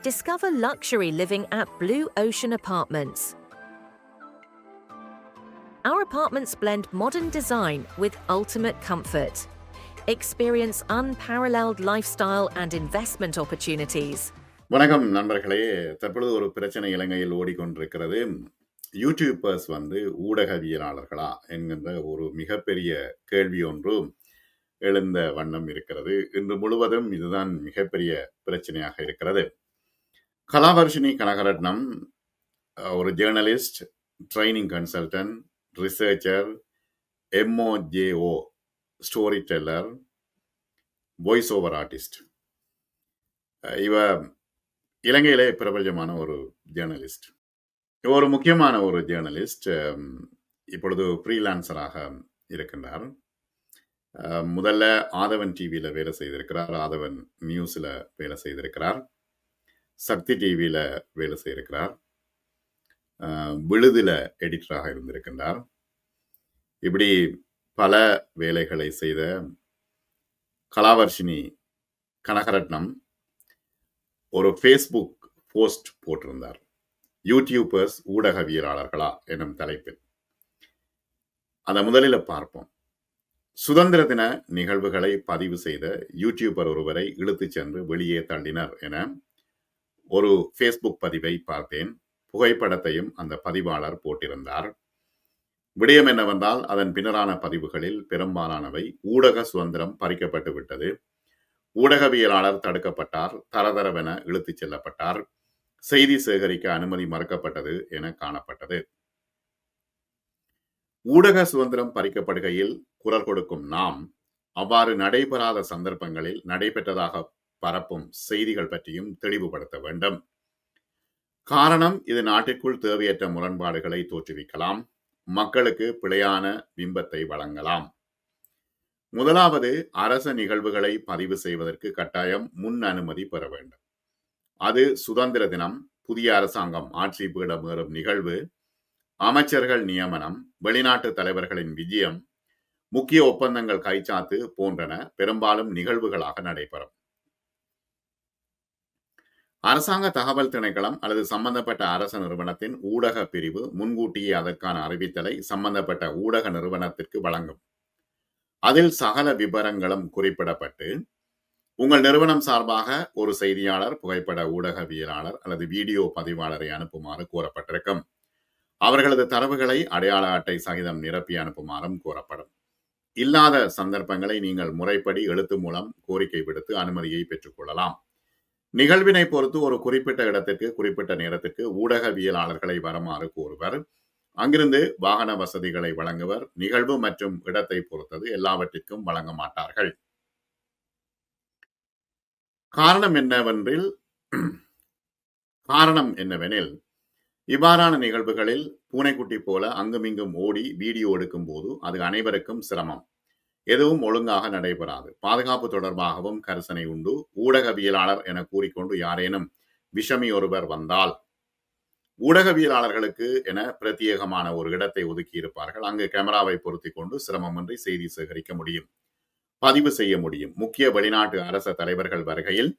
Discover luxury living at Blue Ocean Apartments. Our apartments blend modern design with ultimate comfort. Experience unparalleled lifestyle and investment opportunities. வணக்கம் நண்பர்களே. தற்பொழுது ஒரு பிரச்சனை இலங்கையில் ஓடிக்கொண்டிருக்கிறது. யூடியூபர்ஸ் ஊடகவியலாளர்களா என்கின்ற ஒரு மிகப்பெரிய கேள்வி ஒன்று எழுந்த வண்ணம் இருக்கிறது. இன்று முழுவதும் இதுதான் மிகப்பெரிய பிரச்சனையாக இருக்கிறது. கலாவர்ஷினி கனகரட்னம் ஒரு journalist, training consultant, researcher, MOJO, storyteller, voice over artist. இவ இலங்கையிலே பிரபலமான ஒரு ஜேர்னலிஸ்ட். ஒரு முக்கியமான ஒரு ஜேர்னலிஸ்ட். இப்பொழுது ஃப்ரீலான்சராக இருக்கின்றார். முதல்ல ஆதவன் டிவியில் வேலை செய்திருக்கிறார், ஆதவன் நியூஸில் வேலை செய்திருக்கிறார், சக்தி டிவியில் வேலை செய்திருக்கிறார், விழுதில் எடிட்டராக இருந்திருக்கின்றார். இப்படி பல வேலைகளை செய்த கலாவர்ஷினி கனகரட்னம் ஒரு ஃபேஸ்புக் போஸ்ட் போட்டிருந்தார், யூடியூபர்ஸ் ஊடகவியலாளர்களா எனும் தலைப்பில். அதை முதலில் பார்ப்போம். சுதந்திர தின நிகழ்வுகளை பதிவு செய்த யூடியூபர் ஒருவரை இழுத்துச் சென்று வெளியே தள்ளினர் என ஒரு ஃபேஸ்புக் பதிவை பார்த்தேன். புகைப்படத்தையும் அந்த பதிவாளர் போட்டிருந்தார். விடயம் என்னவென்றால், அதன் பின்னரான பதிவுகளில் பெரும்பாலானவை ஊடக சுதந்திரம் பறிக்கப்பட்டு விட்டது, ஊடகவியலாளர் தடுக்கப்பட்டார், தரதரவென இழுத்துச் செல்லப்பட்டார், செய்தி சேகரிக்க அனுமதி மறுக்கப்பட்டது என காணப்பட்டது. ஊடக சுதந்திரம் பறிக்கப்படுகையில் குரல் கொடுக்கும் நாம், அவ்வாறு நடைபெறாத சந்தர்ப்பங்களில் நடைபெற்றதாக பரப்பும் செய்திகள் பற்றியும் தெளிவுபடுத்த வேண்டும். காரணம், இது நாட்டிற்குள் தேவையற்ற முரண்பாடுகளை தோற்றுவிக்கலாம், மக்களுக்கு பிழையான பிம்பத்தை வழங்கலாம். முதலாவது, அரச நிகழ்வுகளை பதிவு செய்வதற்கு கட்டாயம் முன் அனுமதி பெற வேண்டும். அது சுதந்திர தினம், புதிய அரசாங்கம் ஆட்சி பீடமேறும் நிகழ்வு, அமைச்சர்கள் நியமனம், வெளிநாட்டு தலைவர்களின் விஜயம், முக்கிய ஒப்பந்தங்கள் கைச்சாத்து போன்றன பெரும்பாலும் நிகழ்வுகளாக நடைபெறும். அரசாங்க தகவல் திணைக்களம் அல்லது சம்பந்தப்பட்ட அரச நிறுவனத்தின் ஊடக பிரிவு முன்கூட்டியே அதற்கான அறிவித்தலை சம்பந்தப்பட்ட ஊடக நிறுவனத்திற்கு வழங்கும். அதில் சகல விபரங்களும் குறிப்பிடப்பட்டு, உங்கள் நிறுவனம் சார்பாக ஒரு செய்தியாளர், புகைப்பட ஊடகவியலாளர் அல்லது வீடியோ பதிவாளரை அனுப்புமாறு கூறப்பட்டிருக்கும். அவர்களது தரவுகளை அடையாள அட்டை சகிதம் நிரப்பி அனுப்புமாறும் கூறப்படும். இல்லாத சந்தர்ப்பங்களை நீங்கள் முறைப்படி எழுத்து மூலம் கோரிக்கை விடுத்து அனுமதியை பெற்றுக்கொள்ளலாம். நிகழ்வினை பொறுத்து ஒரு குறிப்பிட்ட இடத்திற்கு குறிப்பிட்ட நேரத்திற்கு ஊடகவியலாளர்களை வருமாறு கூறுவர். அங்கிருந்து வாகன வசதிகளை வழங்குவர். நிகழ்வு மற்றும் இடத்தை பொறுத்தது எல்லாவற்றிற்கும் வழங்க மாட்டார்கள். காரணம் என்னவெனில், இவ்வாறான நிகழ்வுகளில் பூனைக்குட்டி போல அங்குமிங்கும் ஓடி வீடியோ எடுக்கும் போது அது அனைவருக்கும் சிரமம். எதுவும் ஒழுங்காக நடைபெறாது. பாதுகாப்பு தொடர்பாகவும் கரிசனை உண்டு. ஊடகவியலாளர் என கூறிக்கொண்டு யாரேனும் விஷமி ஒருவர் வந்தால் ஊடகவியலாளர்களுக்கு என பிரத்யேகமான ஒரு இடத்தை ஒதுக்கி இருப்பார்கள். அங்கு கேமராவை பொருத்தி கொண்டு சிரமமின்றி செய்தி சேகரிக்க முடியும், பதிவு செய்ய முடியும். முக்கிய வெளிநாட்டு அரச தலைவர்கள் வருகையில்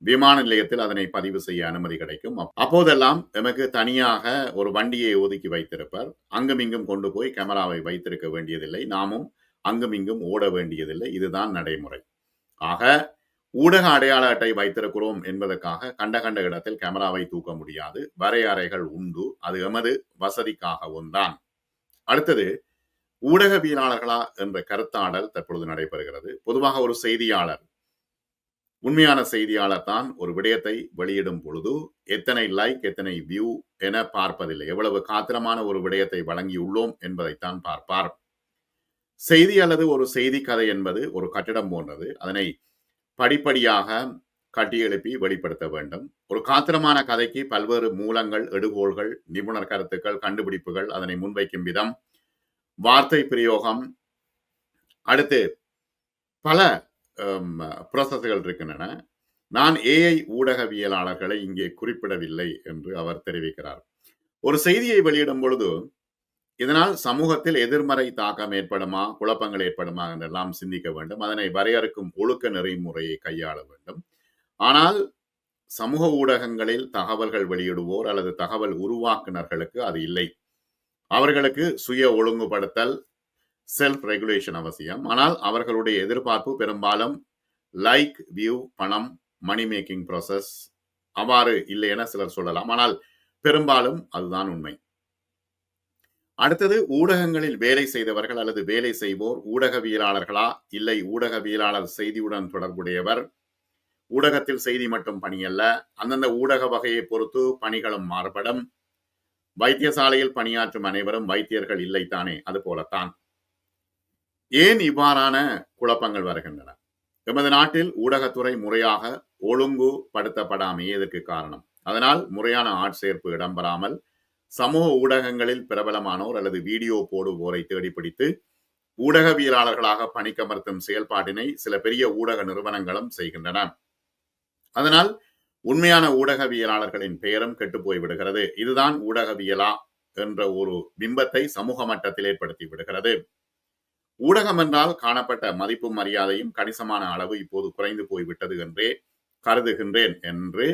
விமான நிலையத்தில் அதனை பதிவு செய்ய அனுமதி கிடைக்கும். அப்போதெல்லாம் எமக்கு தனியாக ஒரு வண்டியை ஒதுக்கி வைத்திருப்பார். அங்குமிங்கும் கொண்டு போய் கேமராவை வைத்திருக்க வேண்டியதில்லை, நாமும் அங்குமிங்கும் ஓட வேண்டியதில்லை. இதுதான் நடைமுறை. ஆக ஊடக அடையாள அட்டை வைத்திருக்கிறோம் என்பதற்காக கண்ட இடத்தில் கேமராவை தூக்க முடியாது. வரையறைகள் உண்டு. அது எமது வசதிக்காகவும் தான். அடுத்தது, ஊடகவியலாளர்களா என்ற கருத்தாடல் தற்பொழுது நடைபெறுகிறது. பொதுவாக ஒரு செய்தியாளர், உண்மையான செய்தியாளர் தான் ஒரு விடயத்தை வெளியிடும் பொழுது எத்தனை லைக், எத்தனை வியூ என பார்ப்பதில்லை. எவ்வளவு காத்திரமான ஒரு விடயத்தை வழங்கியுள்ளோம் என்பதைத்தான் பார்ப்பார். செய்தி அல்லது ஒரு செய்தி கதை என்பது ஒரு கட்டிடம் போன்றது. அதனை படிப்படியாக கட்டியெழுப்பி வெளிப்படுத்த வேண்டும். ஒரு காத்திரமான கதைக்கு பல்வேறு மூலங்கள், எடுகோள்கள், நிபுணர் கருத்துக்கள், கண்டுபிடிப்புகள், அதனை முன்வைக்கும் விதம், வார்த்தை பிரயோகம், அடுத்து பல ப்ரோசஸ்கள் இருக்கின்றன. நான் ஏஐ ஊடகவியலாளர்களை இங்கே குறிப்பிடவில்லை என்று அவர் தெரிவிக்கிறார். ஒரு செய்தியை வெளியிடும் பொழுது இதனால் சமூகத்தில் எதிர்மறை தாக்கம் ஏற்படுமா, குழப்பங்கள் ஏற்படுமா என்றெல்லாம் சிந்திக்க வேண்டும். அதனை வரையறுக்கும் ஒழுக்க நெறிமுறையை கையாள வேண்டும். ஆனால் சமூக ஊடகங்களில் தகவல்கள் வெளியிடுவோர் அல்லது தகவல் உருவாக்குனர்களுக்கு அது இல்லை. அவர்களுக்கு சுய ஒழுங்குபடுத்தல், செல்ஃப் ரெகுலேஷன் அவசியம். ஆனால் அவர்களுடைய எதிர்பார்ப்பு பெரும்பாலும் லைக், வியூ, பணம், மணி மேக்கிங் ப்ராசஸ் அவ்வாறு இல்லை என சிலர் சொல்லலாம். ஆனால் பெரும்பாலும் அதுதான் உண்மை. அடுத்தது, ஊடகங்களில் வேலை செய்தவர்கள் அல்லது வேலை செய்வோர் ஊடகவியலாளர்களா, இல்லை ஊடகவியலாளர் செய்தியுடன் தொடர்புடையவர், ஊடகத்தில் செய்தி மட்டும் பணியல்ல, அந்தந்த ஊடக வகையை பொறுத்து பணிகளும் மாறுபடும். வைத்தியசாலையில் பணியாற்றும் அனைவரும் வைத்தியர்கள் இல்லைத்தானே, அது போலத்தான். ஏன் இவ்வாறான குழப்பங்கள் வருகின்றன? எமது நாட்டில் ஊடகத்துறை முறையாக ஒழுங்குபடுத்தப்படாமையே இதற்கு காரணம். அதனால் முறையான ஆட்சேர்ப்பு இடம்பெறாமல் சமூக ஊடகங்களில் பிரபலமானோர் அல்லது வீடியோ போடுவோரை தேடிப்பிடித்து ஊடகவியலாளர்களாக பணிக்கமர்த்தும் செயல்பாட்டினை சில பெரிய ஊடக நிறுவனங்களும் செய்கின்றன. அதனால் உண்மையான ஊடகவியலாளர்களின் பெயரும் கெட்டுப்போய் விடுகிறது. இதுதான் ஊடகவியலா என்ற ஒரு பிம்பத்தை சமூக மட்டத்தில் ஏற்படுத்தி விடுகிறது. ஊடகம் என்றால் காணப்பட்ட மதிப்பும் மரியாதையும் கணிசமான அளவு இப்போது குறைந்து போய்விட்டது என்றே கருதுகின்றேன் என்று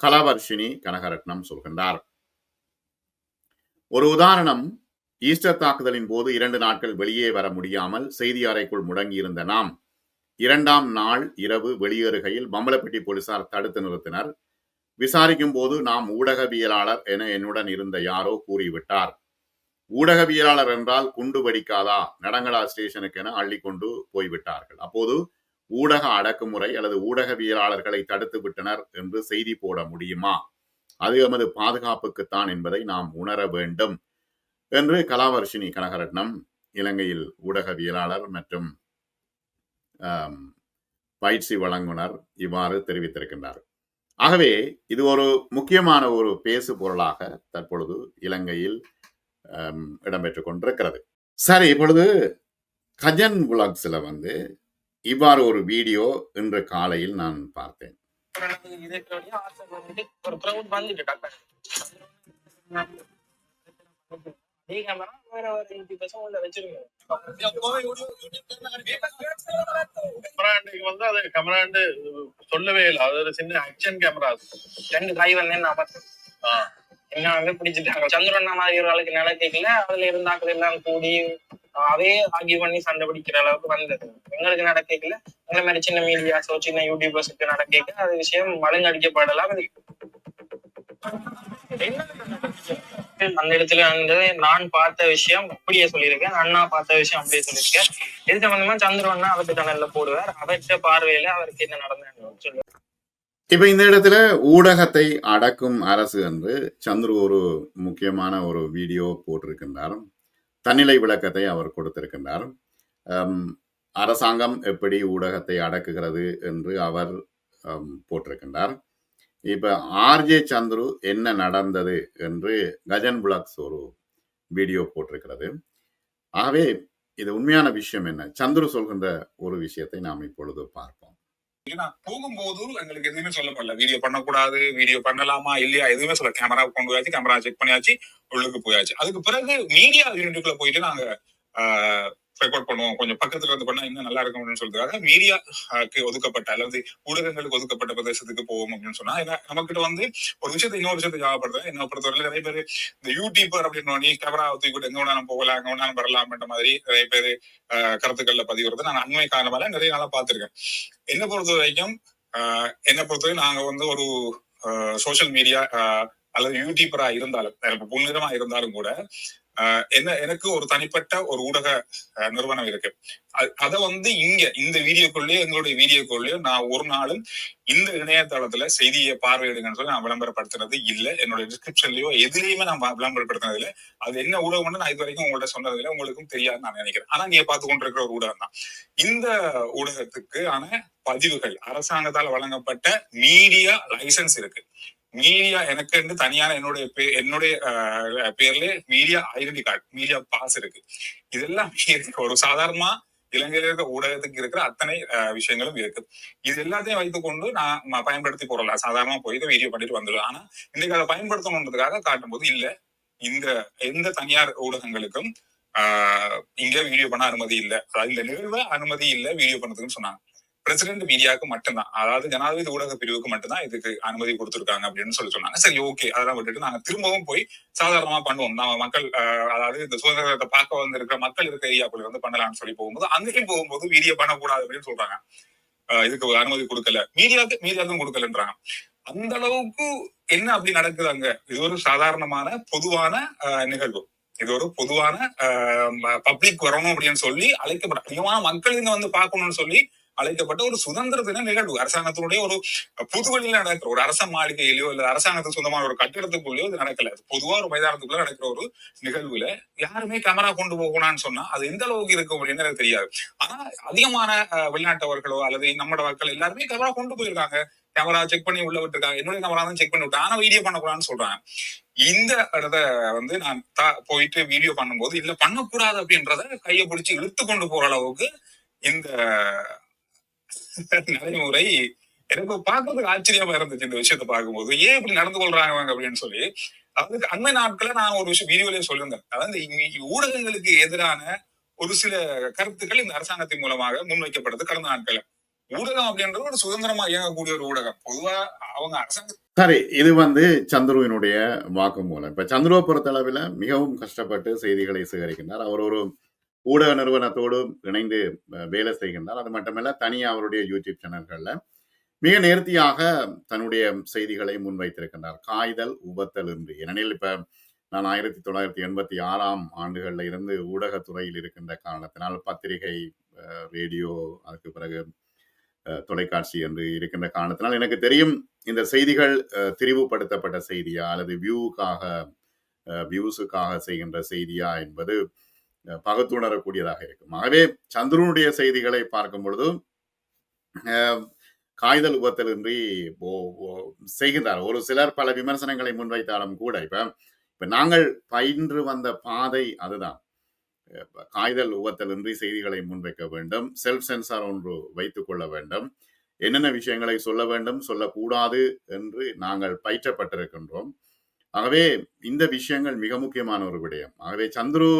கலவர்ஷினி கனகரட்னம் சொல்கின்றார். ஒரு உதாரணம், ஈஸ்டர் தாக்குதலின் போது 2 நாட்கள் வெளியே வர முடியாமல் செய்தி அறைக்குள் முடங்கியிருந்த நாம் 2ஆம் நாள் இரவு வெளியேறுகையில் பம்பலப்பட்டி போலீசார் தடுத்து நிறுத்தினர். விசாரிக்கும் போது நாம் ஊடகவியலாளர் என என்னுடன் இருந்த யாரோ கூறிவிட்டார். ஊடகவியலாளர் என்றால் குண்டு வெடிக்காதா, நடங்களா ஸ்டேஷனுக்கு என அள்ளிக்கொண்டு போய்விட்டார்கள். அப்போது ஊடக அடக்குமுறை அல்லது ஊடகவியலாளர்களை தடுத்து விட்டனர் என்று செய்தி போட முடியுமா? அது எமது பாதுகாப்புக்குத்தான் என்பதை நாம் உணர வேண்டும் என்று கலாவர்ஷினி கனகரட்னம் இலங்கையில் ஊடகவியலாளர் மற்றும் பயிற்சி வழங்குனர் இவ்வாறு தெரிவித்திருக்கின்றார். ஆகவே இது ஒரு முக்கியமான ஒரு பேசு பொருளாக தற்பொழுது இலங்கையில் இடம்பெற்றுக் கொண்டிருக்கிறது. சரி, இப்பொழுது கஜன் விளாக்ஸ்ல இவ்வாறு ஒரு வீடியோ இன்று காலையில் நான் பார்த்தேன். சொல்லவே இல்லை. அது ஒரு சின்ன ஆக்ஷன் கேமரா. 2 டிரைவர் என்ன பிடிச்சிட்டாங்க. சந்திரன் மாதிரி ஒரு ஆளுக்கு நிலை கேட்கல. அதுல இருந்தாக்கள் எல்லாம் கூடி அதே ஆர்கியூ பண்ணி சண்டை பிடிக்கிற அளவுக்கு வந்தது. எங்களுக்கு நடக்கல. இந்த மாதிரி சின்ன மீடியாஸோ சின்ன யூடியூபர்ஸுக்கு நடக்க அது விஷயம் மழுங்கடிக்கப்படலாம். அந்த இடத்துல நான் பார்த்த விஷயம் அப்படியே சொல்லியிருக்கேன், அண்ணா பார்த்த விஷயம் அப்படியே சொல்லியிருக்கேன். இது சம்பந்தமா சந்திரன்னா அவருக்கு சேனல்ல போடுவார். அவர்கிட்ட பார்வையில அவருக்கு என்ன நடந்ததுன்னு சொல்லுவார். இப்ப இந்த இடத்துல ஊடகத்தை அடக்கும் அரசு என்று சந்துரு ஒரு முக்கியமான ஒரு வீடியோ போட்டிருக்கின்றார். தன்னிலை விளக்கத்தை அவர் கொடுத்திருக்கின்றார். அரசாங்கம் எப்படி ஊடகத்தை அடக்குகிறது என்று அவர் போட்டிருக்கின்றார். இப்ப ஆர்ஜே சந்துரு என்ன நடந்தது என்று கஜன் விளாக்ஸ் ஒரு வீடியோ போட்டிருக்கிறது. ஆகவே இது உண்மையான விஷயம் என்ன, சந்துரு சொல்கின்ற ஒரு விஷயத்தை நாம் இப்பொழுது பார்ப்போம். போகும்போது எங்களுக்கு எதுவுமே சொல்லப்படல. வீடியோ பண்ணக்கூடாது, வீடியோ பண்ணலாமா இல்லையா எதுவுமே சொல்ல. கேமரா கொண்டு போயாச்சு, கேமரா செக் பண்ணியாச்சு, உள்ளுக்கு போயாச்சு. அதுக்கு பிறகு மீடியா யூனிட்டுக்குள்ள போயிட்டு நாங்க ரெக்கார்ட் பண்ணுவோம், கொஞ்சம் பக்கத்துல இருந்து பண்ணா இன்னும் நல்லா இருக்கும் அப்படின்னு சொல்றதுக்காக மீடியாக்கு ஒதுக்கப்பட்ட அல்லது ஊடகங்களுக்கு ஒதுக்கப்பட்ட பிரதேசத்துக்கு போவோம் அப்படின்னு சொன்னா, நமக்கிட்ட ஒரு விஷயத்தை இன்னொரு விஷயத்தை ஞாபகப்படுத்துறேன். என்ன பொறுத்தவரையில நிறைய பேர் இந்த யூடியூபர் அப்படின்னு கேமரா தூக்கிட்டு எங்க வேணாலும் போகலாம், எங்க வேணாலும் வரலாம்ன்ற மாதிரி நிறைய பேர் கருத்துக்கள்ல பதிவுறது நான் அண்மை காரணமால நிறைய நாளா பார்த்திருக்கேன். என்னை பொறுத்த வரைக்கும் நாங்க ஒரு சோசியல் மீடியா அல்லது யூடியூபரா இருந்தாலும் புன்னிறமா இருந்தாலும் கூட எனக்கு ஒரு தனிப்பட்ட ஒரு ஊடக நிறுவனம் இருக்கு. அத இங்க இந்த வீடியோக்குள்ளேயோ எங்களுடைய வீடியோக்குள்ளேயோ நான் ஒரு நாளும் இந்த இணையதளத்துல செய்தியை பார்வையிடுங்கன்னு சொல்லி நான் விளம்பரப்படுத்துறது இல்லை. என்னோட டிஸ்கிரிப்ஷன்லயோ எதுலயுமே நான் விளம்பரப்படுத்துறது இல்லை. அது என்ன ஊடகம்னு நான் இது வரைக்கும் உங்கள்ட்ட சொன்னது இல்லை, உங்களுக்கும் தெரியாதுன்னு நான் நினைக்கிறேன். ஆனா நீங்க பார்த்து கொண்டிருக்கிற ஒரு ஊடகம் தான். இந்த ஊடகத்துக்கு ஆன பதிவுகள் அரசாங்கத்தால் வழங்கப்பட்ட மீடியா லைசன்ஸ் இருக்கு. மீடியா எனக்கு தனியான என்னுடைய பேர்ல media identity card, media pass இருக்கு. இதெல்லாம் ஒரு சாதாரணமா இலங்கையில இருக்க ஊடகத்துக்கு இருக்கிற அத்தனை விஷயங்களும் இருக்கு. இது எல்லாத்தையும் வைத்துக்கொண்டு நான் பயன்படுத்தி போறல சாதாரணமா போய் வீடியோ பண்ணிட்டு வந்துடுவேன். ஆனா இன்னைக்கு அதை பயன்படுத்தணுன்றதுக்காக காட்டும் போது இல்ல, எந்த தனியார் ஊடகங்களுக்கும் இங்க வீடியோ பண்ண அனுமதி இல்லை, இந்த நிகழ்வு அனுமதி இல்லை வீடியோ பண்ணதுக்குன்னு சொன்னாங்க. பிரசிடென்ட் மீடியாவுக்கு மட்டும்தான், அதாவது ஜனாதிபதி ஊடக பிரிவுக்கு மட்டும்தான் இதுக்கு அனுமதி கொடுத்திருக்காங்க அப்படின்னு சொன்னாங்க. சரி, ஓகே, அதெல்லாம் விட்டுட்டு நாங்க திரும்பவும் போய் சாதாரணமா பண்ணுவோம். நம்ம மக்கள் அதாவது இந்த சுதந்திரத்தை பார்க்க வந்திருக்கிற மக்கள் இருக்க ஏரியாக்குள்ள வந்து பண்ணலாம்னு சொல்லி போகும்போது அங்கேயும் போகும்போது வீடியோ பண்ணக்கூடாது அப்படின்னு சொல்றாங்க. இதுக்கு அனுமதி கொடுக்கல, மீடியாவுக்கும் கொடுக்கலன்றாங்க. அந்த அளவுக்கு என்ன அப்படி நடக்குது அங்க? இது ஒரு சாதாரணமான பொதுவான நிகழ்வு. இது ஒரு பொதுவான பப்ளிக் வரணும் அப்படின்னு சொல்லி அழைக்கப்பட்ட அதிகமான மக்கள் இங்க வந்து பார்க்கணும்னு சொல்லி அழைக்கப்பட்ட ஒரு சுதந்திர தின நிகழ்வு. அரசாங்கத்தினுடைய ஒரு புது வழியில நடக்கிற ஒரு அரச மாளிகையிலயோ இல்ல அரசாங்கத்துக்கு சொந்தமான ஒரு கட்டிடத்துக்குள்ளயோ இது நடக்கல. பொதுவா ஒரு மைதானத்துக்குள்ள நடக்கிற ஒரு நிகழ்வுல யாருமே கேமரா கொண்டு போகணும்னு சொன்னா அது எந்த அளவுக்கு இருக்கும் அப்படின்னு எனக்கு தெரியாது. ஆனா அதிகமான வெளிநாட்டவர்களோ அல்லது நம்மளோட மக்கள் எல்லாருமே கேமரா கொண்டு போயிருக்காங்க. கேமரா செக் பண்ணி உள்ள விட்டுருக்காங்க. என்னுடைய கேமரா தான் செக் பண்ணி விட்டேன், ஆனா வீடியோ பண்ணக்கூடாதுன்னு சொல்றாங்க. இந்த இடத்த வந்து நான் போயிட்டு வீடியோ பண்ணும்போது இல்ல பண்ணக்கூடாது அப்படின்றத கையை பிடிச்சி இழுத்து கொண்டு போற அளவுக்கு இந்த நடைமுறை எனக்கு பார்க்கறதுக்கு ஆச்சரியமா இருந்துச்சு. இந்த விஷயத்த பார்க்கும்போது ஏன் இப்படி நடந்து கொள்றாங்க அப்படின்னு சொல்லி, அதாவது அண்மை நாட்களை நான் ஒரு விஷயம் வீடியோலயே சொல்லியிருந்தேன். அதாவது ஊடகங்களுக்கு எதிரான ஒரு சில கருத்துக்கள் இந்த அரசாங்கத்தின் மூலமாக முன்வைக்கப்படுது கடந்த நாட்கள். ஊடகம் அப்படின்றது ஒரு சுதந்திரமா இயங்கக்கூடிய ஒரு ஊடகம். பொதுவா அவங்க அரசாங்க சரி, இது வந்து சந்துருவினுடைய வாக்குமூலம். இப்ப சந்துருவை பொறுத்தளவில் மிகவும் கஷ்டப்பட்டு செய்திகளை சேகரிக்கின்றார். அவர் ஒரு ஊடக நிறுவனத்தோடு இணைந்து வேலை செய்கின்றார். அது மட்டுமல்ல, தனியாக அவருடைய யூடியூப் சேனல்கள்ல மிக நேர்த்தியாக தன்னுடைய செய்திகளை முன்வைத்திருக்கின்றார். காய்தல் உபத்தல் இன்றி. ஏனெனில் இப்ப நான் 1986 ஆண்டுகள்ல இருந்து ஊடகத்துறையில் இருக்கின்ற காரணத்தினால் பத்திரிகை, ரேடியோ, அதுக்கு பிறகு தொலைக்காட்சி என்று இருக்கின்ற காரணத்தினால் எனக்கு தெரியும் இந்த செய்திகள் திரிவுபடுத்தப்பட்ட செய்தியா அல்லது வியூஸுக்காக செய்கின்ற செய்தியா என்பது பகுத்துணரக்கூடியதாக இருக்கும். ஆகவே சந்துருனுடைய செய்திகளை பார்க்கும் பொழுது காய்தல் உபத்தலின்றி செய்கின்றார். ஒரு சிலர் பல விமர்சனங்களை முன்வைத்தாலும் கூட இப்ப நாங்கள் பயின்று வந்த பாதை அதுதான். காய்தல் உபத்தலின்றி செய்திகளை முன்வைக்க வேண்டும். செல்ஃப் சென்சார் ஒன்று வைத்துக் கொள்ள வேண்டும். என்னென்ன விஷயங்களை சொல்ல வேண்டும், சொல்லக்கூடாது என்று நாங்கள் பயிற்றப்பட்டிருக்கின்றோம். ஆகவே இந்த விஷயங்கள் மிக முக்கியமான ஒரு விடயம். ஆகவே சந்துரு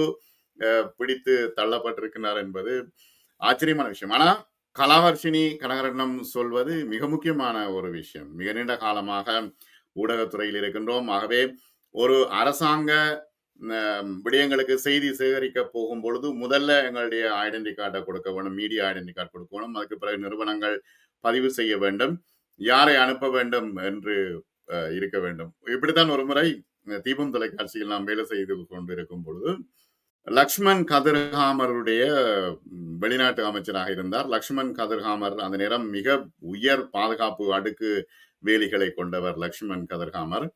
பிடித்து தள்ளப்பட்டிருக்கிறார் என்பது ஆச்சரியமான விஷயம். ஆனா கலாவர்ஷினி கனகரட்னம் சொல்வது மிக முக்கியமான ஒரு விஷயம். மிக நீண்ட காலமாக ஊடகத்துறையில் இருக்கின்றோம். ஆகவே ஒரு அரசாங்க விடயங்களுக்கு செய்தி சேகரிக்க போகும் பொழுது முதல்ல எங்களுடைய ஐடென்டி கார்டை கொடுக்க வேண்டும், மீடியா ஐடென்டி கார்டு கொடுக்கணும். அதுக்கு பிறகு நிறுவனங்கள் பதிவு செய்ய வேண்டும், யாரை அனுப்ப வேண்டும் என்று இருக்க வேண்டும். இப்படித்தான் ஒரு முறை தீபம் தொலைக்காட்சியில் நாம் வேலை செய்து கொண்டிருக்கும் பொழுது லக்ஷ்மண் கதிர்காமருடைய வெளிநாட்டு அமைச்சராக இருந்தார். லக்ஷ்மண் கதிர்காமர் அந்த நேரம் மிக உயர் பாதுகாப்பு அடுக்கு வேலிகளை கொண்டவர். லக்ஷ்மண் கதிர்காமர்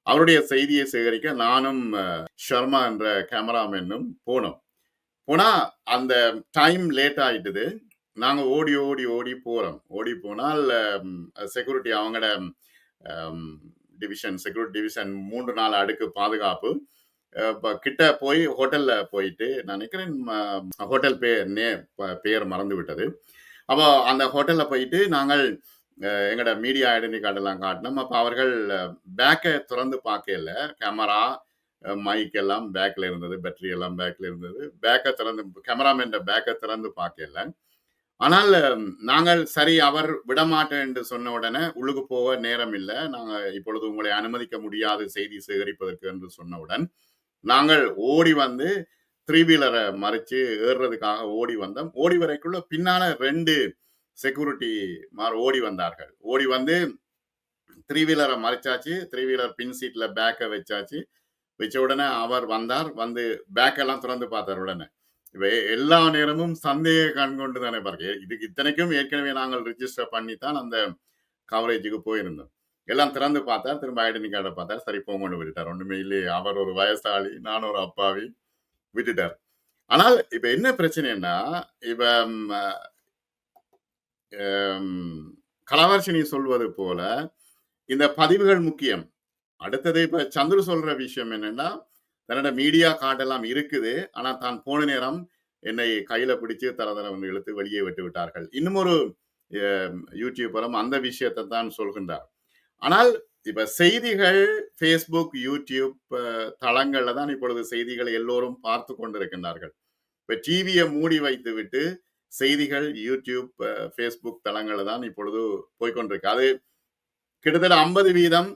அவருடைய செய்தியை சேகரிக்க நானும் ஷர்மா என்ற கேமராமேனும் போனா அந்த டைம் லேட் ஆயிட்டுது. நாங்க ஓடி ஓடி ஓடி போறோம். ஓடி போனால் செக்யூரிட்டி அவங்களோட டிவிஷன், செக்யூரிட்டி டிவிஷன் 3-4 அடுக்கு பாதுகாப்பு கிட்ட போய் ஹோட்டல்ல போயிட்டு, நான் நினைக்கிறேன் ஹோட்டல் பேர் மறந்து விட்டது. அப்போ அந்த ஹோட்டல்ல போயிட்டு நாங்கள் எங்களோட மீடியா ஐடென்டி கார்டு எல்லாம் காட்டினோம். அப்போ அவர்கள் பேக்கை திறந்து பார்க்கல. கேமரா, மைக் எல்லாம் பேக்ல இருந்தது, பேட்டரி எல்லாம் பேக்ல இருந்தது. பேக்கை திறந்து கேமராமேன் பேக்கை திறந்து பார்க்கல. ஆனால் நாங்கள் சரி அவர் விடமாட்டேன் என்று சொன்ன உடனே உள்ளுக்கு போக நேரம் இல்லை, நாங்க இப்பொழுது உங்களை அனுமதிக்க முடியாது செய்தி சேகரிப்பதற்கு என்று சொன்னவுடன் நாங்கள் ஓடி வந்து 3 வீலரை மறிச்சு ஏறுறதுக்காக ஓடி வந்தோம். ஓடி வரைக்குள்ள பின்னால 2 செக்யூரிட்டி ஓடி வந்தார்கள். ஓடி வந்து 3 வீலரை மறைச்சாச்சு. 3 வீலர் பின் சீட்ல பேக்கை வச்சாச்சு. வச்ச உடனே அவர் வந்தார். வந்து பேக்கெல்லாம் திறந்து பார்த்தார். உடனே எல்லா நேரமும் சந்தேக கண் கொண்டு தானே பாருங்க. இதுக்கு இத்தனைக்கும் ஏற்கனவே நாங்கள் ரிஜிஸ்டர் பண்ணித்தான் அந்த கவரேஜுக்கு போயிருந்தோம். எல்லாம் திறந்து பார்த்தார். திரும்ப ஐடென்டி கார்டை பார்த்தார். சரி போங்கன்னு விட்டுட்டார். ஒண்ணுமே இல்லையே, அவர் ஒரு வயசாளி, நான் ஒரு அப்பாவி, விட்டுட்டார். ஆனால் இப்ப என்ன பிரச்சனைன்னா, இப்ப கலாவர்ஷினி சொல்வது போல இந்த பதிவுகள் முக்கியம். அடுத்தது இப்ப சந்துரு சொல்ற விஷயம் என்னன்னா, தன்னோட மீடியா கார்டெல்லாம் இருக்குது, ஆனா தான் போன நேரம் என்னை கையில பிடிச்சு தரதரம் இழுத்து வெளியே விட்டு விட்டார்கள். இன்னும் ஒரு யூடியூபரும் அந்த விஷயத்தை தான் சொல்கின்றார். ஆனால் இப்ப செய்திகள் ஃபேஸ்புக், யூடியூப் தளங்கள்ல தான் இப்பொழுது செய்திகளை எல்லோரும் பார்த்து கொண்டிருக்கின்றார்கள். இப்ப டிவியை மூடி வைத்து விட்டு செய்திகள் யூடியூப், ஃபேஸ்புக் தளங்களில் தான் இப்பொழுது போய்கொண்டிருக்கு. அது கிட்டத்தட்ட 50%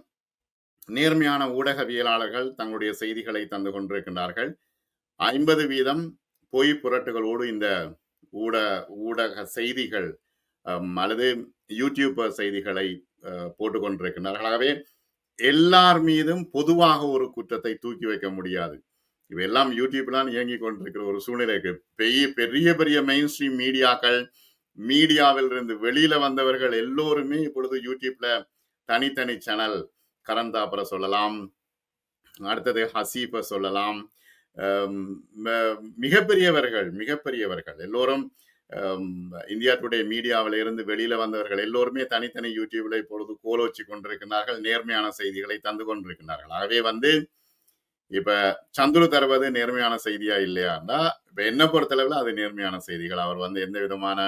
நேர்மையான ஊடகவியலாளர்கள் தங்களுடைய செய்திகளை தந்து கொண்டிருக்கின்றார்கள். 50% பொய் புரட்டுகளோடு இந்த ஊடக செய்திகள் அல்லது யூடியூப் செய்திகளை போட்டுக் கொண்டிருக்கின்றார்கள். ஆகவே எல்லார் மீதும் பொதுவாக ஒரு குற்றத்தை தூக்கி வைக்க முடியாது. இவையெல்லாம் யூடியூப்லாம் இயங்கிக் கொண்டிருக்கிற ஒரு சூழ்நிலைக்கு பெரிய பெரிய மெயின் ஸ்ட்ரீம் மீடியாக்கள், மீடியாவில் இருந்து வெளியில வந்தவர்கள் எல்லோருமே இப்பொழுது யூடியூப்ல தனித்தனி சேனல், கரண் தாப்பரை சொல்லலாம், அடுத்தது ஹசீஃபை சொல்லலாம், மிகப்பெரியவர்கள் எல்லோரும் இந்தியா டுடே மீடியாவில் இருந்து வெளியில வந்தவர்கள் எல்லோருமே தனித்தனி யூடியூப்ல இப்பொழுது கோலோச்சி கொண்டிருக்கிறார்கள், நேர்மையான செய்திகளை தந்து கொண்டிருக்கிறார்கள். ஆகவே இப்ப சந்துரு தருவது நேர்மையான செய்தியா இல்லையான்னா, இப்ப என்ன பொறுத்தளவில் அது நேர்மையான செய்திகள். அவர் எந்த விதமான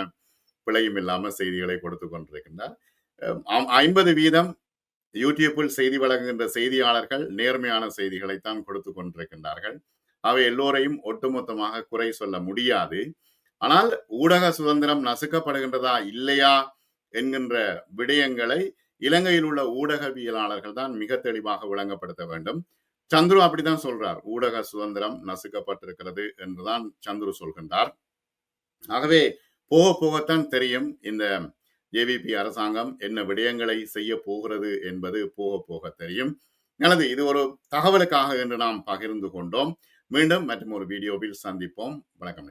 பிழையும் இல்லாம செய்திகளை கொடுத்து கொண்டிருக்கின்றார். 50% யூடியூப்பில் செய்தி வழங்குகின்ற செய்தியாளர்கள் நேர்மையான செய்திகளைத்தான் கொடுத்து கொண்டிருக்கின்றார்கள். அவை எல்லோரையும் ஒட்டுமொத்தமாக குறை சொல்ல முடியாது. ஆனால் ஊடக சுதந்திரம் நசுக்கப்படுகின்றதா இல்லையா என்கின்ற விடயங்களை இலங்கையில் உள்ள ஊடகவியலாளர்கள் தான் மிக தெளிவாக விளங்கப்படுத்த வேண்டும். சந்துரு அப்படித்தான் சொல்றார், ஊடக சுதந்திரம் நசுக்கப்பட்டிருக்கிறது என்றுதான் சந்துரு சொல்கின்றார். ஆகவே போக போகத்தான் தெரியும் இந்த ஏவிபி அரசாங்கம் என்ன விடயங்களை செய்ய போகிறது என்பது போக போக தெரியும். நல்லது, இது ஒரு தகவலுக்காக என்று நாம் பகிர்ந்து கொண்டோம். மீண்டும் மற்றும் ஒரு வீடியோவில் சந்திப்போம். வணக்கம்.